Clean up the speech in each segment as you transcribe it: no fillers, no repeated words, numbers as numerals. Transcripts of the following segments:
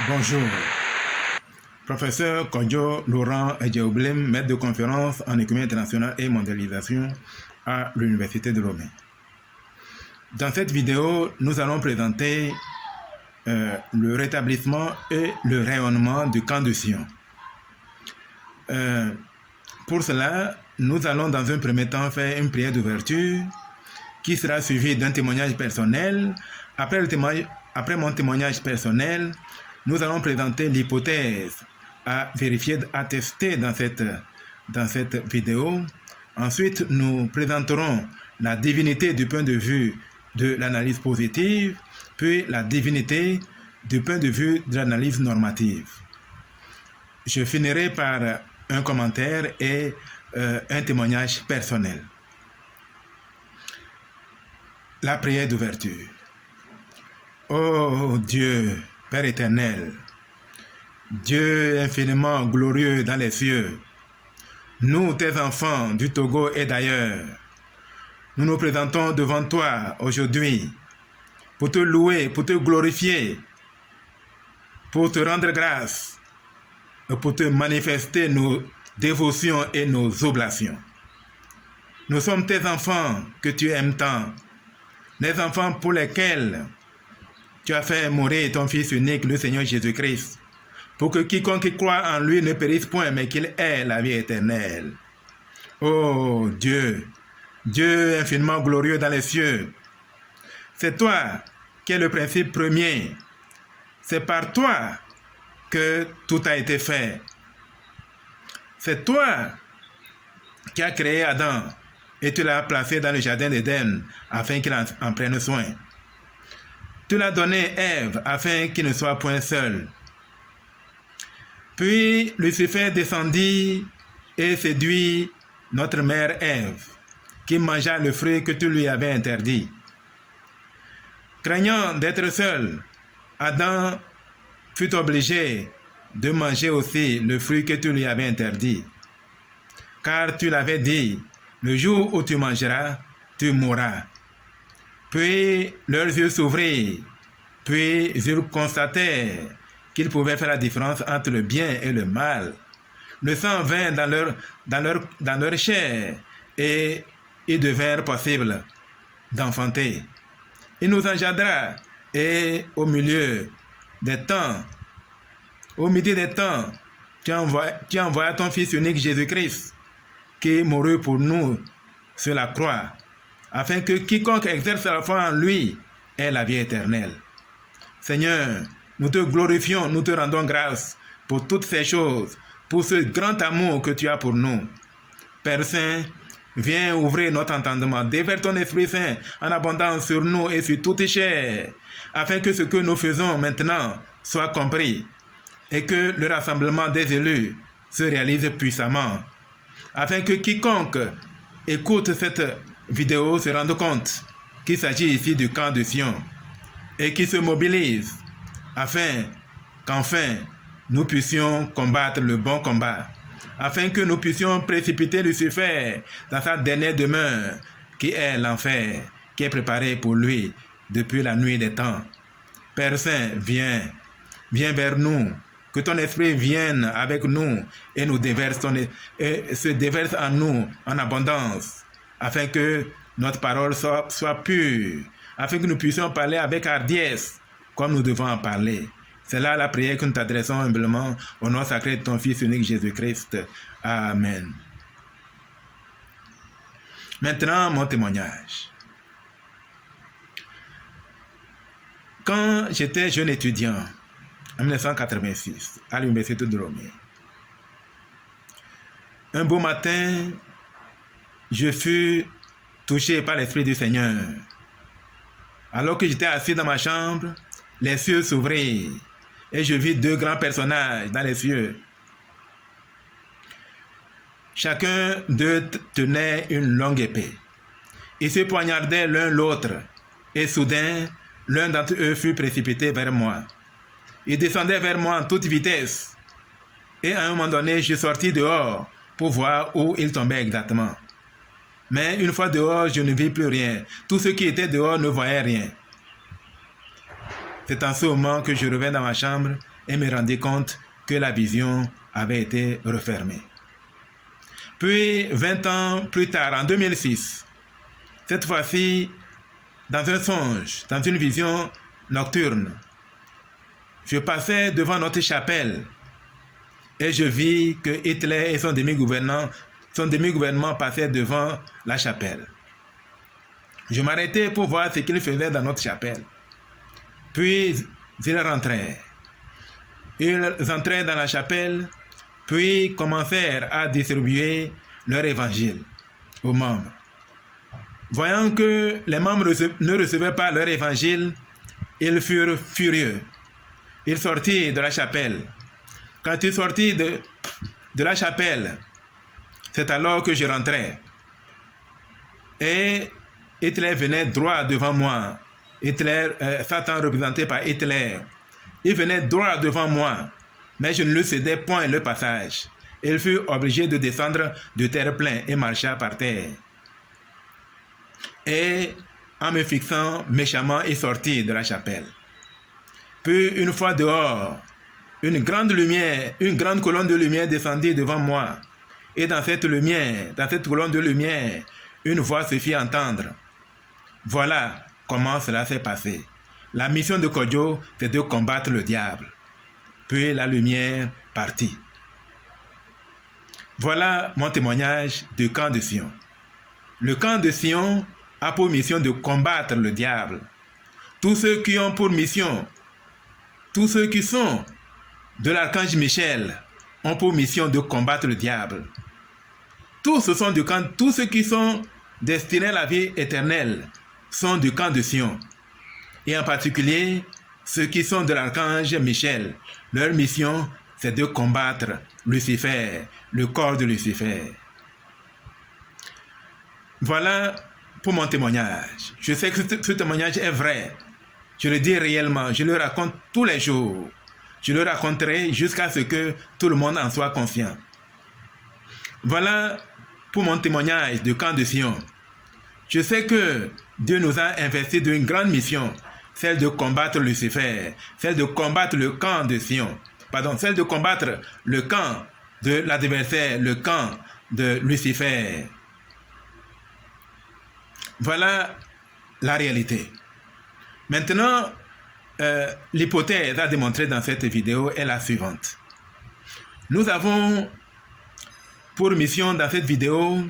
Bonjour, professeur Kodjo Laurent Edjeoblem, maître de conférence en économie internationale et mondialisation à l'Université de Lomé. Dans cette vidéo, nous allons présenter le rétablissement et le rayonnement du camp de Sion. Pour cela, nous allons dans un premier temps faire une prière d'ouverture qui sera suivie d'un témoignage personnel. Après mon témoignage personnel, nous allons présenter l'hypothèse à vérifier, à tester dans cette vidéo. Ensuite, nous présenterons la divinité du point de vue de l'analyse positive, puis la divinité du point de vue de l'analyse normative. Je finirai par un commentaire et un témoignage personnel. La prière d'ouverture. Ô Dieu, Père éternel, Dieu infiniment glorieux dans les cieux, nous, tes enfants du Togo et d'ailleurs, nous nous présentons devant toi aujourd'hui pour te louer, pour te glorifier, pour te rendre grâce, pour te manifester nos dévotions et nos oblations. Nous sommes tes enfants que tu aimes tant, les enfants pour lesquels tu as fait mourir ton Fils unique, le Seigneur Jésus-Christ, pour que quiconque croit en lui ne périsse point, mais qu'il ait la vie éternelle. Oh Dieu, Dieu infiniment glorieux dans les cieux, c'est toi qui es le principe premier. C'est par toi que tout a été fait. C'est toi qui as créé Adam et tu l'as placé dans le jardin d'Éden afin qu'il en prenne soin. Tu l'as donné Ève afin qu'il ne soit point seul. Puis Lucifer descendit et séduit notre mère Ève, qui mangea le fruit que tu lui avais interdit. Craignant d'être seul, Adam fut obligé de manger aussi le fruit que tu lui avais interdit. Car tu l'avais dit, le jour où tu mangeras, tu mourras. Puis leurs yeux s'ouvrirent, puis ils constatèrent qu'ils pouvaient faire la différence entre le bien et le mal. Le sang vint dans leur chair et ils devinrent possibles d'enfanter. Il nous engendra et au milieu des temps, au milieu des temps, tu envoies ton Fils unique Jésus-Christ qui mourut pour nous sur la croix, afin que quiconque exerce la foi en lui ait la vie éternelle. Seigneur, nous te glorifions, nous te rendons grâce pour toutes ces choses, pour ce grand amour que tu as pour nous. Père Saint, viens ouvrir notre entendement, déverse ton Esprit Saint en abondance sur nous et sur toute chair, afin que ce que nous faisons maintenant soit compris et que le rassemblement des élus se réalise puissamment, afin que quiconque écoute cette vidéo se rende compte qu'il s'agit ici du camp de Sion et qui se mobilise afin qu'enfin nous puissions combattre le bon combat, afin que nous puissions précipiter Lucifer dans sa dernière demeure qui est l'enfer, qui est préparé pour lui depuis la nuit des temps. Père Saint, viens vers nous, que ton esprit vienne avec nous et nous se déverse en nous en abondance, afin que notre parole soit pure, afin que nous puissions parler avec hardiesse comme nous devons en parler. C'est là la prière que nous t'adressons humblement au nom sacré de ton Fils unique Jésus-Christ. Amen. Maintenant, mon témoignage. Quand j'étais jeune étudiant, en 1986, à l'Université de Lomé, un beau matin, je fus touché par l'Esprit du Seigneur. Alors que j'étais assis dans ma chambre, les cieux s'ouvrirent et je vis deux grands personnages dans les cieux. Chacun d'eux tenait une longue épée. Ils se poignardaient l'un l'autre et soudain, l'un d'entre eux fut précipité vers moi. Il descendait vers moi en toute vitesse et à un moment donné, je sortis dehors pour voir où il tombait exactement. Mais une fois dehors, je ne vis plus rien. Tous ceux qui étaient dehors ne voyaient rien. C'est en ce moment que je reviens dans ma chambre et me rendis compte que la vision avait été refermée. Puis, 20 ans plus tard, en 2006, cette fois-ci, dans un songe, dans une vision nocturne, je passais devant notre chapelle et je vis que Hitler et son demi-gouvernement passaient devant la chapelle. Je m'arrêtais pour voir ce qu'ils faisaient dans notre chapelle. Puis, ils rentraient. Ils entraient dans la chapelle, puis commencèrent à distribuer leur évangile aux membres. Voyant que les membres ne recevaient pas leur évangile, ils furent furieux. Ils sortirent de la chapelle. Quand ils sortirent de la chapelle, c'est alors que je rentrais. Et Hitler venait droit devant moi. Satan représenté par Hitler. Il venait droit devant moi, mais je ne lui cédais point le passage. Il fut obligé de descendre de terre-plein et marcha par terre. Et en me fixant méchamment, il sortit de la chapelle. Puis une fois dehors, une grande colonne de lumière descendit devant moi. Et dans cette colonne de lumière, une voix se fit entendre. Voilà comment cela s'est passé. La mission de Kodjo, c'est de combattre le diable. Puis la lumière partit. Voilà mon témoignage du camp de Sion. Le camp de Sion a pour mission de combattre le diable. Tous ceux qui ont pour mission, tous ceux qui sont de l'archange Michel ont pour mission de combattre le diable. Tous ceux qui sont destinés à la vie éternelle sont du camp de Sion. Et en particulier, ceux qui sont de l'archange Michel, leur mission, c'est de combattre Lucifer, le corps de Lucifer. Voilà pour mon témoignage. Je sais que ce témoignage est vrai. Je le dis réellement, je le raconte tous les jours. Je le raconterai jusqu'à ce que tout le monde en soit conscient. Voilà pour mon témoignage du camp de Sion. Je sais que Dieu nous a investis d'une grande mission, celle de combattre Lucifer, celle de combattre le camp de Sion, celle de combattre le camp de l'adversaire, le camp de Lucifer. Voilà la réalité. Maintenant, l'hypothèse à démontrer dans cette vidéo est la suivante. Nous avons pour mission dans cette vidéo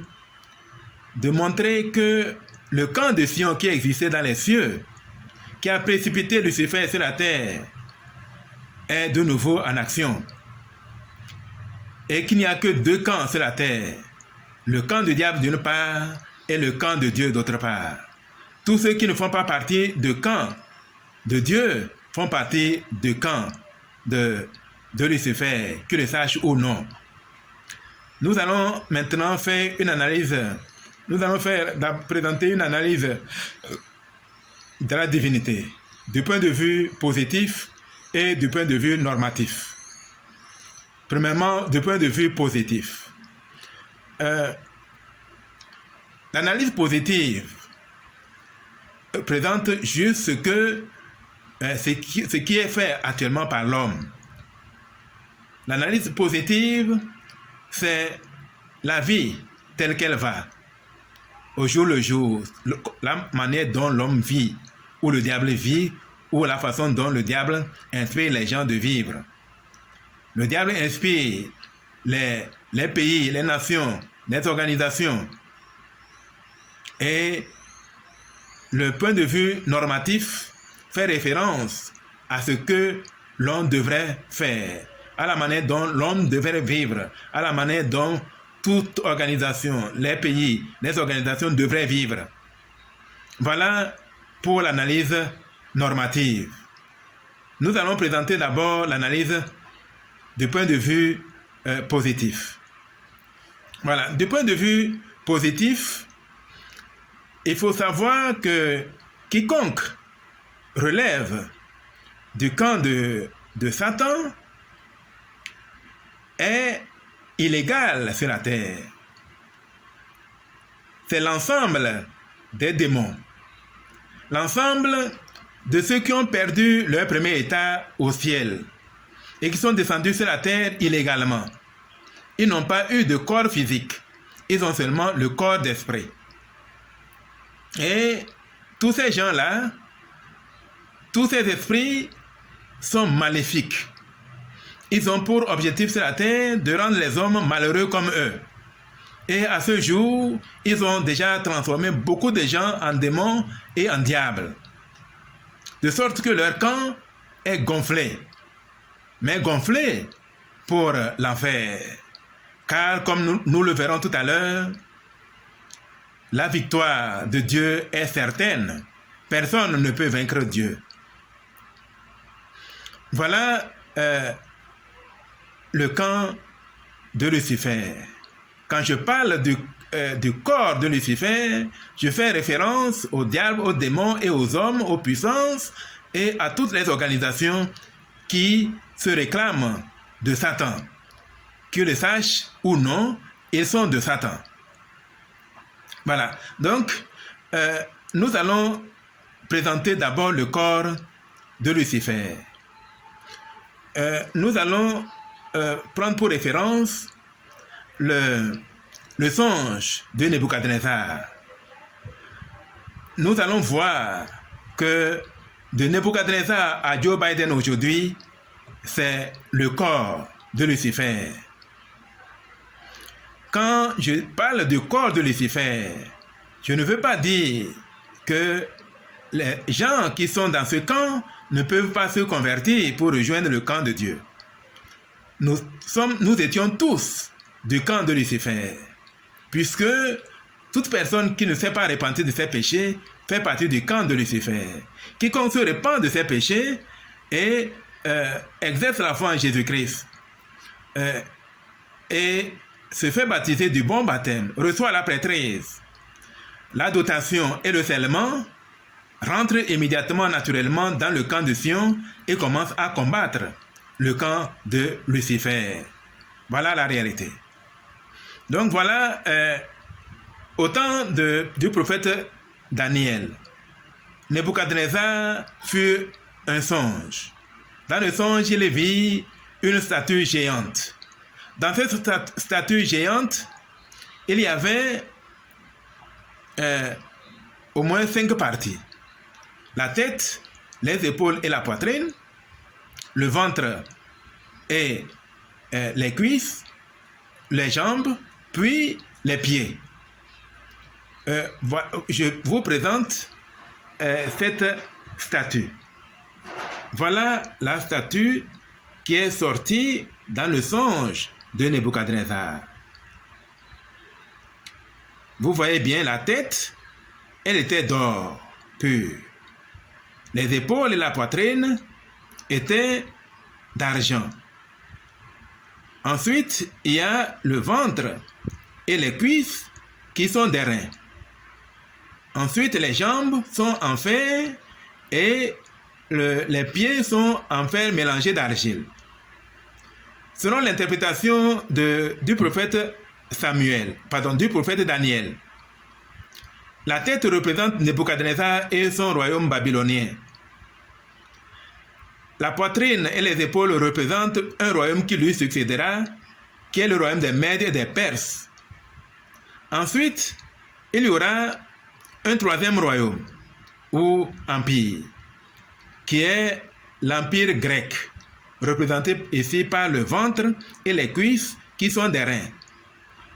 de montrer que le camp de Sion qui existait dans les cieux, qui a précipité Lucifer sur la terre, est de nouveau en action. Et qu'il n'y a que deux camps sur la terre. Le camp du diable d'une part et le camp de Dieu d'autre part. Tous ceux qui ne font pas partie du camp de Dieu font partie du camp de Lucifer, qu'ils le sachent ou non. Nous allons maintenant faire une analyse. Nous allons présenter une analyse de la divinité, du point de vue positif et du point de vue normatif. Premièrement, du point de vue positif. L'analyse positive présente juste ce qui est fait actuellement par l'homme. L'analyse positive, c'est la vie telle qu'elle va, au jour le jour, la manière dont l'homme vit, ou le diable vit, ou la façon dont le diable inspire les gens de vivre. Le diable inspire les pays, les nations, les organisations. Et le point de vue normatif fait référence à ce que l'homme devrait faire, à la manière dont l'homme devrait vivre, à la manière dont toute organisation, les pays, les organisations devraient vivre. Voilà pour l'analyse normative. Nous allons présenter d'abord l'analyse du point de vue positif. Voilà, du point de vue positif, il faut savoir que quiconque relève du camp de Satan est illégal sur la terre. C'est l'ensemble des démons, l'ensemble de ceux qui ont perdu leur premier état au ciel, et qui sont descendus sur la terre illégalement. Ils n'ont pas eu de corps physique. Ils ont seulement le corps d'esprit. Et tous ces gens-là, tous ces esprits sont maléfiques. Ils ont pour objectif sur la terre de rendre les hommes malheureux comme eux. Et à ce jour, ils ont déjà transformé beaucoup de gens en démons et en diables. De sorte que leur camp est gonflé. Mais gonflé pour l'enfer. Car comme nous le verrons tout à l'heure, la victoire de Dieu est certaine. Personne ne peut vaincre Dieu. Voilà le camp de Lucifer. Quand je parle du corps de Lucifer, je fais référence aux diables, aux démons et aux hommes, aux puissances et à toutes les organisations qui se réclament de Satan. Qu'ils le sachent ou non, ils sont de Satan. Voilà. Donc, nous allons présenter d'abord le corps de Lucifer. Nous allons prendre pour référence le songe de Nebuchadnezzar. Nous allons voir que de Nebuchadnezzar à Joe Biden aujourd'hui, c'est le corps de Lucifer. Quand je parle du corps de Lucifer, je ne veux pas dire que les gens qui sont dans ce camp ne peuvent pas se convertir pour rejoindre le camp de Dieu. Nous étions tous du camp de Lucifer, puisque toute personne qui ne s'est pas repentie de ses péchés fait partie du camp de Lucifer. Quiconque se repent de ses péchés et exerce la foi en Jésus-Christ et se fait baptiser du bon baptême, reçoit la prêtrise, la dotation et le scellement, rentre immédiatement naturellement dans le camp de Sion et commence à combattre le camp de Lucifer. Voilà la réalité. Donc voilà, au temps du prophète Daniel, Nebuchadnezzar fut un songe. Dans le songe, il vit une statue géante. Dans cette statue géante, il y avait au moins 5 parties. La tête, les épaules et la poitrine, le ventre et les cuisses, les jambes, puis les pieds. Je vous présente cette statue. Voilà la statue qui est sortie dans le songe de Nebuchadnezzar. Vous voyez bien la tête, elle était d'or pur. Les épaules et la poitrine étaient d'argent. Ensuite, il y a le ventre et les cuisses qui sont des reins. Ensuite, les jambes sont en fer et les pieds sont en fer mélangé d'argile. Selon l'interprétation du prophète du prophète Daniel, la tête représente Nebuchadnezzar et son royaume babylonien. La poitrine et les épaules représentent un royaume qui lui succédera, qui est le royaume des Mèdes et des Perses. Ensuite, il y aura un troisième royaume, ou empire, qui est l'empire grec, représenté ici par le ventre et les cuisses qui sont des reins.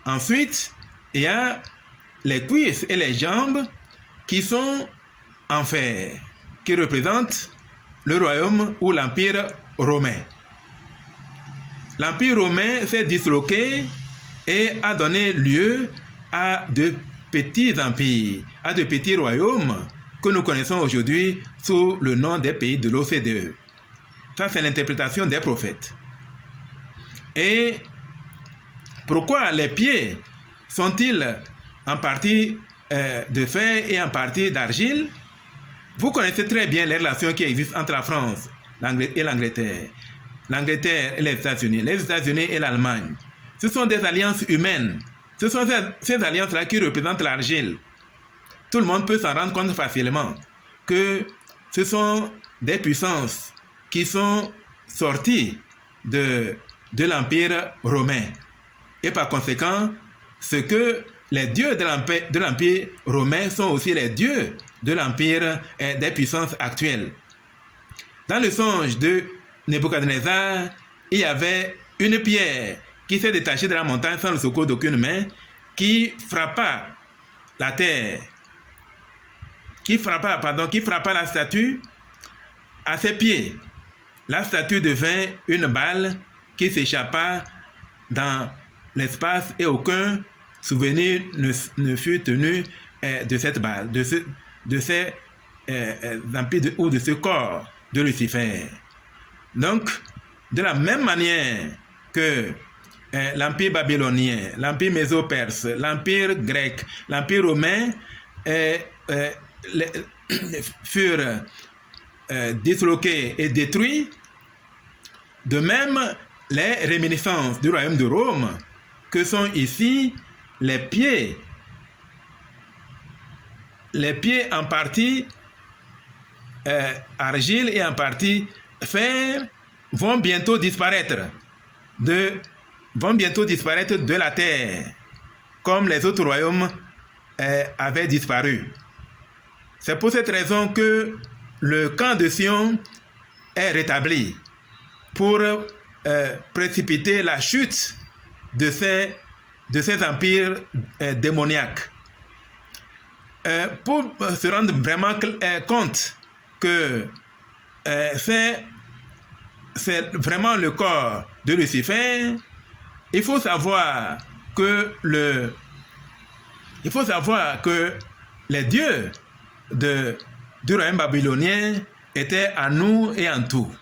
Ensuite, il y a les cuisses et les jambes qui sont en fer, qui représentent le royaume ou l'empire romain. L'empire romain s'est disloqué et a donné lieu à de petits empires, à de petits royaumes que nous connaissons aujourd'hui sous le nom des pays de l'OCDE. Ça, c'est l'interprétation des prophètes. Et pourquoi les pieds sont-ils en partie de fer et en partie d'argile? Vous connaissez très bien les relations qui existent entre la France et l'Angleterre. L'Angleterre et les États-Unis et l'Allemagne. Ce sont des alliances humaines. Ce sont ces alliances-là qui représentent l'argile. Tout le monde peut s'en rendre compte facilement que ce sont des puissances qui sont sorties de l'Empire romain. Et par conséquent, les dieux de l'Empire romain sont aussi les dieux de l'Empire des puissances actuelles. Dans le songe de Nebuchadnezzar, il y avait une pierre qui s'est détachée de la montagne sans le secours d'aucune main, qui frappa la terre, qui frappa la statue à ses pieds. La statue devint une balle qui s'échappa dans l'espace et aucun souvenir ne fut tenu de cette balle, de ces empires ou de ce corps de Lucifer. Donc, de la même manière que l'empire babylonien, l'empire méso-perse, l'empire grec, l'empire romain furent disloqués et détruits, de même les réminiscences du royaume de Rome, que sont ici les pieds en partie argile et en partie fer, vont bientôt disparaître de la terre, comme les autres royaumes avaient disparu. C'est pour cette raison que le camp de Sion est rétabli, pour précipiter la chute de ces empires démoniaques. Pour se rendre vraiment compte que c'est vraiment le corps de Lucifer, il faut savoir que les dieux du royaume babylonien étaient en nous et en tout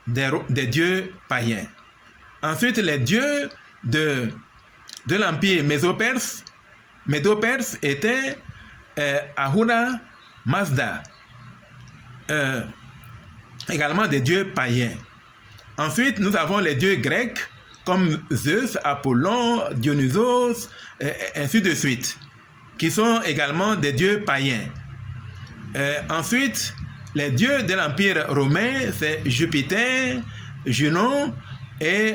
des dieux païens. Ensuite, les dieux de l'empire méso-perse étaient Ahura Mazda, également des dieux païens. Ensuite, nous avons les dieux grecs comme Zeus, Apollon, Dionysos, ainsi de suite, qui sont également des dieux païens. Ensuite, les dieux de l'Empire romain, c'est Jupiter, Junon et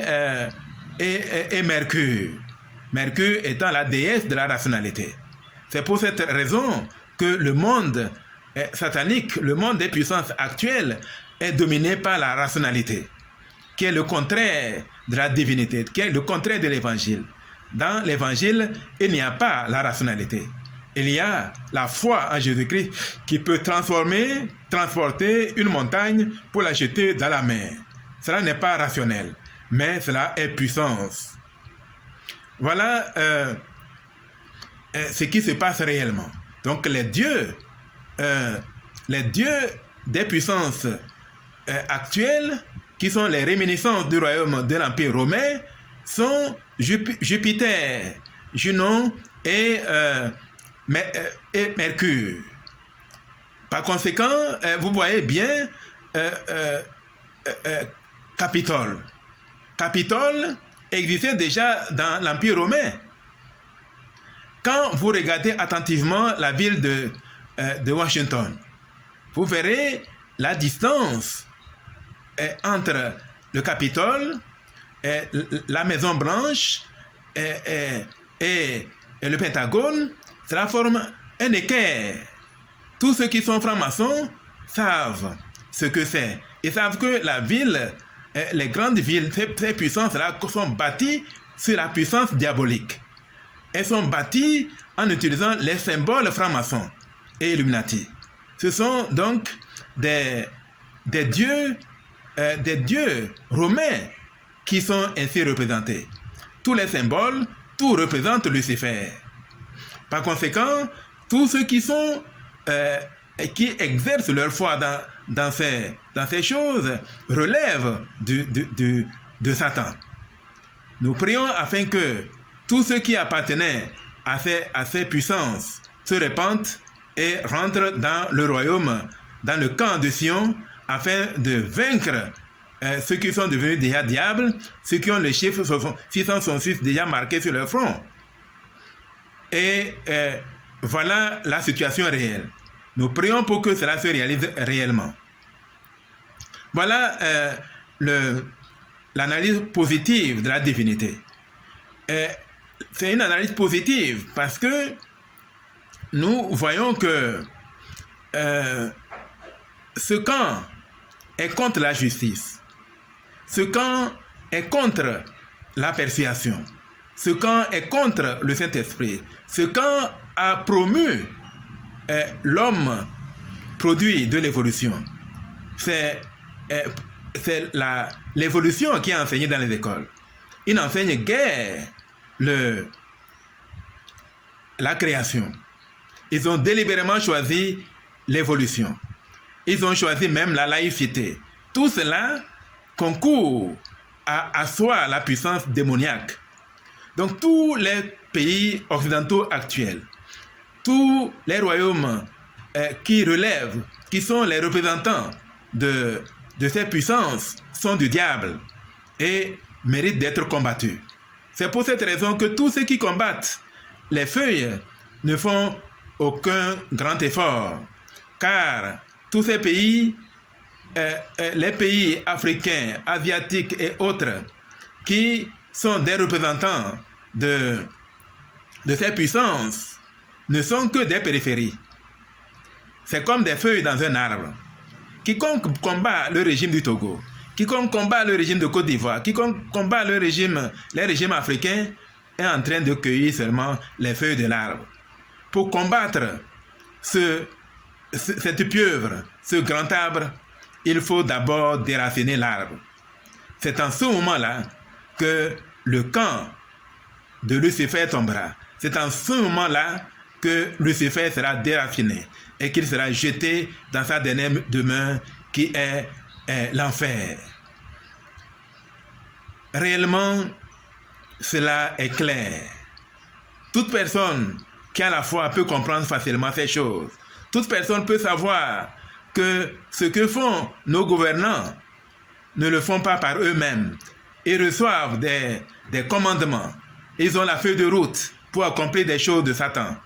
Mercure. Mercure étant la déesse de la rationalité. C'est pour cette raison que le monde satanique, le monde des puissances actuelles, est dominé par la rationalité, qui est le contraire de la divinité, qui est le contraire de l'évangile. Dans l'évangile, il n'y a pas la rationalité. Il y a la foi en Jésus-Christ qui peut transporter une montagne pour la jeter dans la mer. Cela n'est pas rationnel, mais cela est puissance. Voilà ce qui se passe réellement. Donc les dieux des puissances actuelles, qui sont les réminiscences du royaume de l'Empire romain, sont Jupiter, Junon et Mercure. Par conséquent, vous voyez bien Capitole. Capitole existait déjà dans l'Empire romain. Quand vous regardez attentivement la ville de Washington, vous verrez la distance entre le Capitole, la Maison Blanche et le Pentagone. Cela forme un équerre. Tous ceux qui sont francs-maçons savent ce que c'est. Ils savent que la ville, les grandes villes, ces puissances-là sont bâties sur la puissance diabolique. Elles sont bâties en utilisant les symboles francs-maçons et Illuminati. Ce sont donc des dieux romains qui sont ainsi représentés. Tous les symboles, tout représente Lucifer. Par conséquent, tous ceux qui exercent leur foi dans ces choses relèvent de Satan. Nous prions afin que tous ceux qui appartenaient à ces puissances se répandent et rentrent dans le royaume, dans le camp de Sion, afin de vaincre ceux qui sont devenus déjà diables, ceux qui ont le chiffre 666 déjà marqué sur leur front. Et voilà la situation réelle. Nous prions pour que cela se réalise réellement. Voilà l'analyse positive de la divinité. C'est une analyse positive parce que nous voyons que ce camp est contre la justice. Ce camp est contre la persuasion. Ce camp est contre le Saint-Esprit. Ce camp a promu l'homme produit de l'évolution. C'est l'évolution qui est enseignée dans les écoles. Ils n'enseignent guère la création. Ils ont délibérément choisi l'évolution. Ils ont choisi même la laïcité. Tout cela concourt à asseoir la puissance démoniaque. Donc tous les pays occidentaux actuels, tous les royaumes qui relèvent, qui sont les représentants de ces puissances, sont du diable et méritent d'être combattus. C'est pour cette raison que tous ceux qui combattent les feuilles ne font aucun grand effort, car tous ces pays, les pays africains, asiatiques et autres, qui sont des représentants de ces puissances, ne sont que des périphéries. C'est comme des feuilles dans un arbre. Quiconque combat le régime du Togo, quiconque combat le régime de Côte d'Ivoire, quiconque combat les régimes africains, est en train de cueillir seulement les feuilles de l'arbre. Pour combattre cette pieuvre, ce grand arbre, il faut d'abord déraciner l'arbre. C'est en ce moment-là que le camp de Lucifer tombera. C'est en ce moment-là que Lucifer sera déraciné et qu'il sera jeté dans sa dernière demeure qui est l'enfer. Réellement, cela est clair. Toute personne qui a la foi peut comprendre facilement ces choses. Toute personne peut savoir que ce que font nos gouvernants ne le font pas par eux-mêmes. Ils reçoivent des commandements. Ils ont la feuille de route pour accomplir des choses de Satan.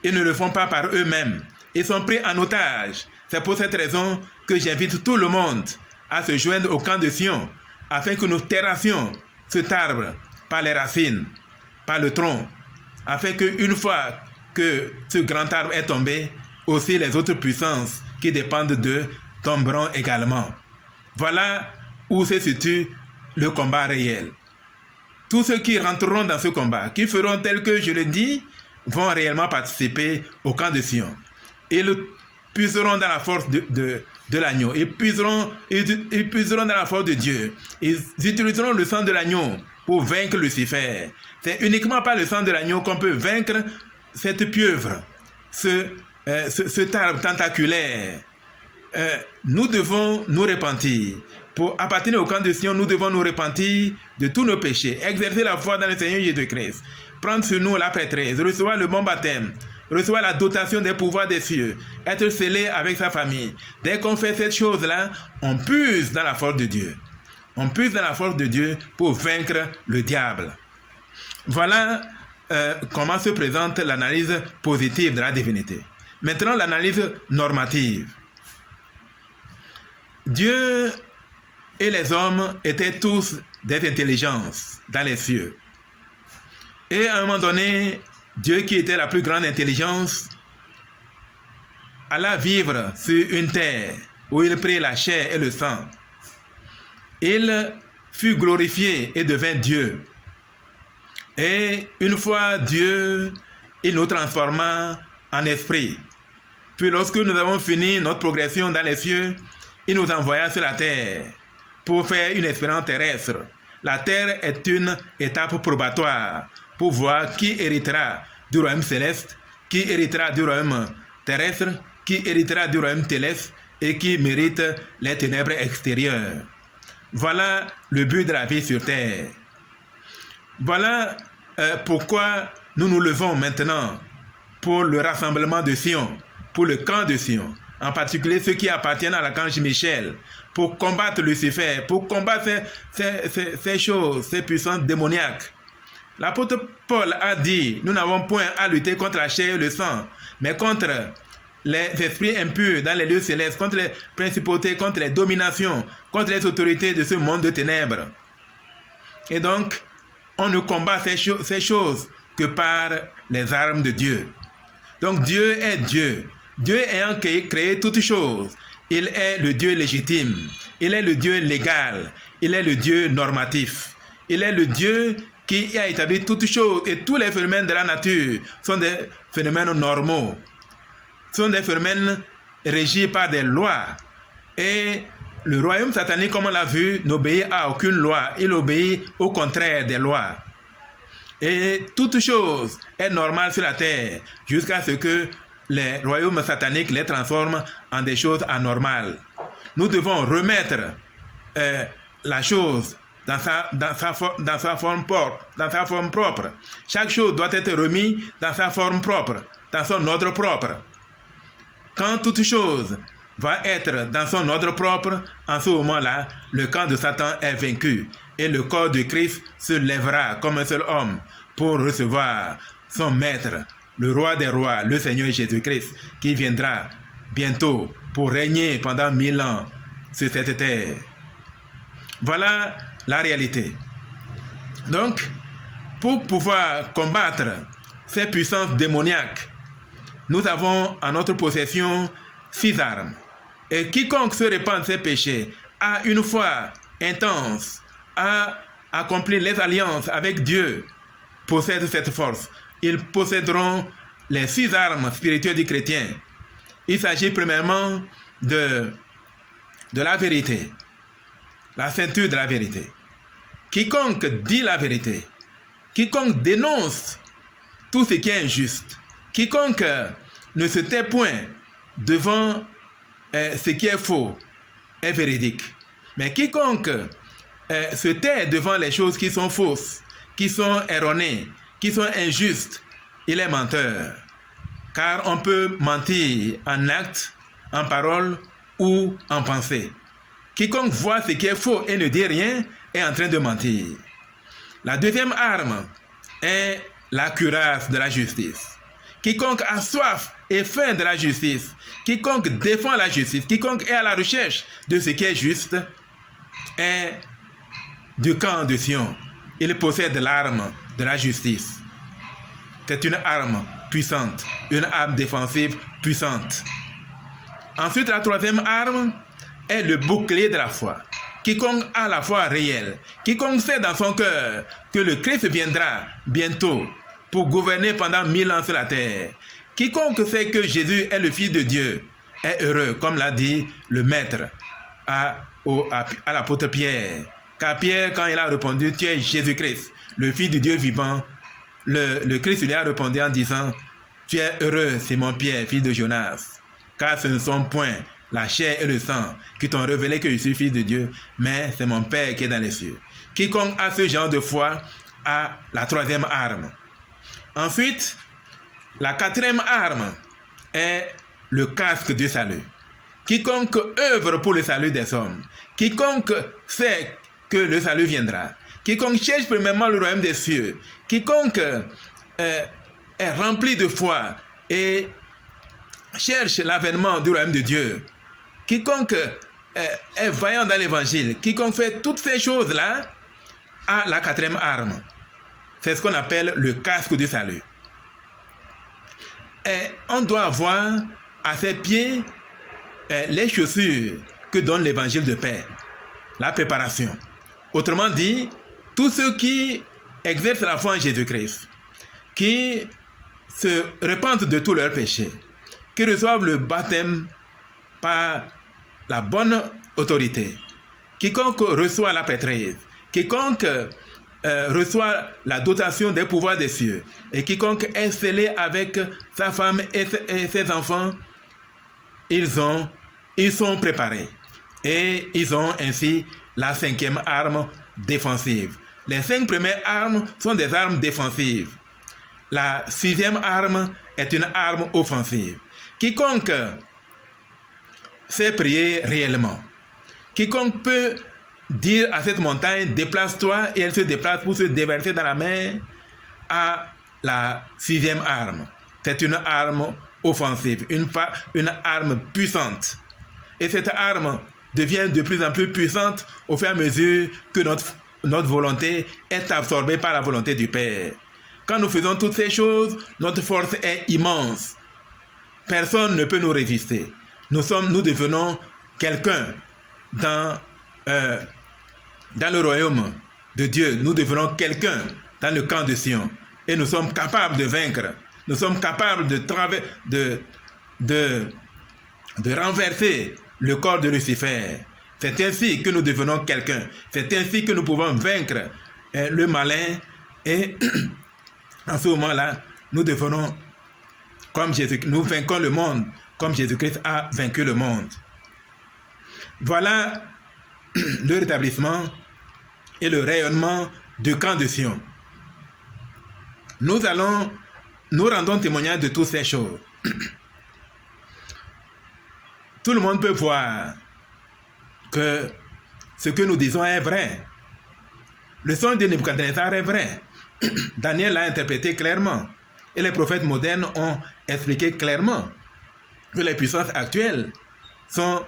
Ils ne le font pas par eux-mêmes. Ils sont pris en otage. C'est pour cette raison que j'invite tout le monde à se joindre au camp de Sion afin que nous terrassions cet arbre par les racines, par le tronc, afin qu'une fois que ce grand arbre est tombé, aussi les autres puissances qui dépendent d'eux tomberont également. Voilà où se situe le combat réel. Tous ceux qui rentreront dans ce combat, qui feront tel que je le dis, vont réellement participer au camp de Sion. Ils puiseront dans la force de l'agneau. Ils puiseront dans la force de Dieu. Ils utiliseront le sang de l'agneau pour vaincre Lucifer. C'est uniquement par le sang de l'agneau qu'on peut vaincre cette pieuvre, cet arbre tentaculaire. Nous devons nous repentir. Pour appartenir au camp de Sion, nous devons nous repentir de tous nos péchés, exercer la foi dans le Seigneur Jésus-Christ, prendre sur nous la prêtresse, recevoir le bon baptême, recevoir la dotation des pouvoirs des cieux, être scellé avec sa famille. Dès qu'on fait cette chose-là, on puise dans la force de Dieu. On puise dans la force de Dieu pour vaincre le diable. Voilà comment se présente l'analyse positive de la divinité. Maintenant, l'analyse normative. Dieu et les hommes étaient tous des intelligences dans les cieux. Et à un moment donné, Dieu qui était la plus grande intelligence alla vivre sur une terre où il prit la chair et le sang. Il fut glorifié et devint Dieu. Et une fois Dieu, il nous transforma en esprit. Puis lorsque nous avons fini notre progression dans les cieux, il nous envoya sur la terre pour faire une expérience terrestre. La terre est une étape probatoire pour voir qui héritera du royaume céleste, qui héritera du royaume terrestre, qui héritera du royaume céleste et qui mérite les ténèbres extérieures. Voilà le but de la vie sur terre. Voilà pourquoi nous nous levons maintenant pour le rassemblement de Sion, pour le camp de Sion, en particulier ceux qui appartiennent à l'archange Michel, pour combattre Lucifer, pour combattre ces choses, ces puissances démoniaques. L'apôtre Paul a dit, nous n'avons point à lutter contre la chair et le sang, mais contre les esprits impurs dans les lieux célestes, contre les principautés, contre les dominations, contre les autorités de ce monde de ténèbres. Et donc, on ne combat ces choses que par les armes de Dieu. Donc Dieu est Dieu. Dieu ayant créé toutes choses, il est le Dieu légitime, il est le Dieu légal, il est le Dieu normatif, il est le Dieu qui a établi toutes choses, et tous les phénomènes de la nature sont des phénomènes normaux, sont des phénomènes régis par des lois. Et le royaume satanique, comme on l'a vu, n'obéit à aucune loi, il obéit au contraire des lois. Et toute chose est normale sur la terre jusqu'à ce que les royaumes sataniques les transforment en des choses anormales. Nous devons remettre la chose dans sa forme propre. Chaque chose doit être remise dans sa forme propre, dans son ordre propre. Quand toute chose va être dans son ordre propre, en ce moment-là, le camp de Satan est vaincu et le corps de Christ se lèvera comme un seul homme pour recevoir son maître, le roi des rois, le Seigneur Jésus-Christ, qui viendra bientôt pour régner pendant 1000 ans sur cette terre. Voilà la réalité. Donc, pour pouvoir combattre ces puissances démoniaques, nous avons en notre possession 6 armes. Et quiconque se répand de ses péchés a une foi intense, a accompli les alliances avec Dieu, possède cette force. Ils posséderont les 6 armes spirituelles du chrétien. Il s'agit premièrement de la vérité, la ceinture de la vérité. Quiconque dit la vérité, quiconque dénonce tout ce qui est injuste, quiconque ne se tait point devant ce qui est faux, est véridique. Mais quiconque se tait devant les choses qui sont fausses, qui sont erronées, qui sont injustes, il est menteur. Car on peut mentir en acte, en parole ou en pensée. Quiconque voit ce qui est faux et ne dit rien est en train de mentir. La deuxième arme est la cuirasse de la justice. Quiconque a soif et faim de la justice, quiconque défend la justice, quiconque est à la recherche de ce qui est juste, est du camp de Sion. Il possède l'arme de la justice. C'est une arme puissante, une arme défensive puissante. Ensuite, la troisième arme est le bouclier de la foi. Quiconque a la foi réelle, quiconque sait dans son cœur que le Christ viendra bientôt pour gouverner pendant 1000 ans sur la terre, quiconque sait que Jésus est le Fils de Dieu est heureux, comme l'a dit le Maître à l'apôtre Pierre. Car Pierre, quand il a répondu, tu es Jésus-Christ, le Fils de Dieu vivant, le Christ lui a répondu en disant, tu es heureux, Simon Pierre, fils de Jonas, car ce ne sont point la chair et le sang qui t'ont révélé que je suis Fils de Dieu, mais c'est mon Père qui est dans les cieux. Quiconque a ce genre de foi a la troisième arme. Ensuite, la quatrième arme est le casque du salut. Quiconque œuvre pour le salut des hommes, quiconque sait que le salut viendra, quiconque cherche premièrement le royaume des cieux, quiconque est rempli de foi et cherche l'avènement du royaume de Dieu, quiconque est vaillant dans l'évangile, quiconque fait toutes ces choses-là, a la quatrième arme. C'est ce qu'on appelle le casque du salut. Et on doit avoir à ses pieds les chaussures que donne l'évangile de paix, la préparation. Autrement dit, tous ceux qui exercent la foi en Jésus-Christ, qui se repentent de tous leurs péchés, qui reçoivent le baptême par la bonne autorité, quiconque reçoit la prêtrise, quiconque reçoit la dotation des pouvoirs des cieux, et quiconque est scellé avec sa femme et ses enfants, ils sont préparés. Et ils ont ainsi la cinquième arme défensive. Les 5 premières armes sont des armes défensives. La 6e arme est une arme offensive. Quiconque sait prier réellement, quiconque peut dire à cette montagne, déplace-toi, et elle se déplace pour se déverser dans la mer, a la 6e arme. C'est une arme offensive, une arme puissante. Et cette arme devient de plus en plus puissante au fur et à mesure que notre volonté est absorbée par la volonté du Père. Quand nous faisons toutes ces choses, notre force est immense. Personne ne peut nous résister. Nous devenons quelqu'un dans le royaume de Dieu. Nous devenons quelqu'un dans le camp de Sion. Et nous sommes capables de vaincre. Nous sommes capables de renverser le corps de Lucifer. C'est ainsi que nous devenons quelqu'un. C'est ainsi que nous pouvons vaincre le malin. Et en ce moment-là, nous devenons comme Jésus. Nous vaincons le monde comme Jésus-Christ a vaincu le monde. Voilà le rétablissement et le rayonnement du camp de Sion. Nous rendons témoignage de toutes ces choses. Tout le monde peut voir que ce que nous disons est vrai. Le songe de Nebuchadnezzar est vrai. Daniel l'a interprété clairement. Et les prophètes modernes ont expliqué clairement que les puissances actuelles sont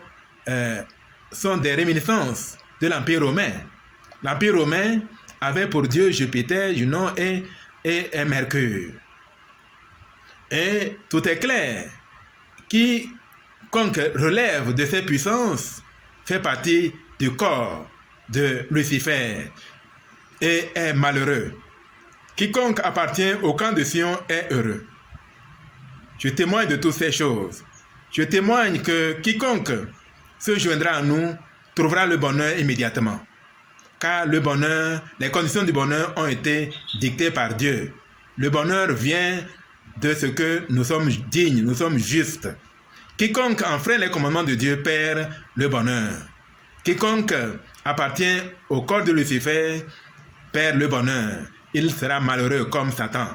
des réminiscences de l'Empire romain. L'Empire romain avait pour Dieu Jupiter, Junon et Mercure. Et tout est clair. Quiconque relève de ces puissances fait partie du corps de Lucifer et est malheureux. Quiconque appartient au camp de Sion est heureux. Je témoigne de toutes ces choses. Je témoigne que quiconque se joindra à nous trouvera le bonheur immédiatement. Car le bonheur, les conditions du bonheur ont été dictées par Dieu. Le bonheur vient de ce que nous sommes dignes, nous sommes justes. Quiconque enfreint les commandements de Dieu perd le bonheur. Quiconque appartient au corps de Lucifer perd le bonheur. Il sera malheureux comme Satan.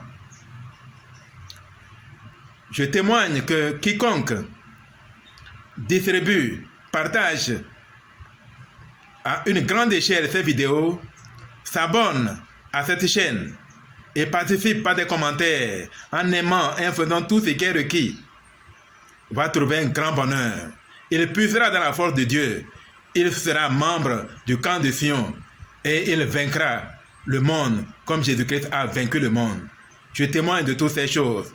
Je témoigne que quiconque distribue, partage à une grande échelle ces vidéos, s'abonne à cette chaîne et participe par des commentaires en aimant et en faisant tout ce qui est requis, va trouver un grand bonheur. Il puisera dans la force de Dieu. Il sera membre du camp de Sion et il vaincra le monde comme Jésus-Christ a vaincu le monde. Je témoigne de toutes ces choses.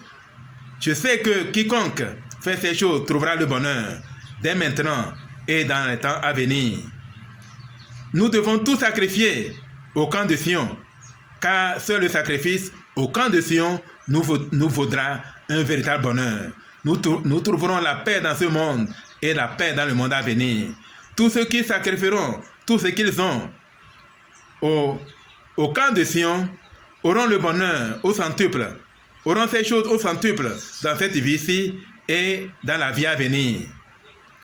Je sais que quiconque fait ces choses trouvera le bonheur dès maintenant et dans les temps à venir. Nous devons tout sacrifier au camp de Sion, car seul le sacrifice au camp de Sion nous vaudra un véritable bonheur. Nous trouverons la paix dans ce monde et la paix dans le monde à venir. Tous ceux qui sacrifieront tout ce qu'ils ont au camp de Sion auront le bonheur au centuple, auront ces choses au centuple dans cette vie-ci et dans la vie à venir.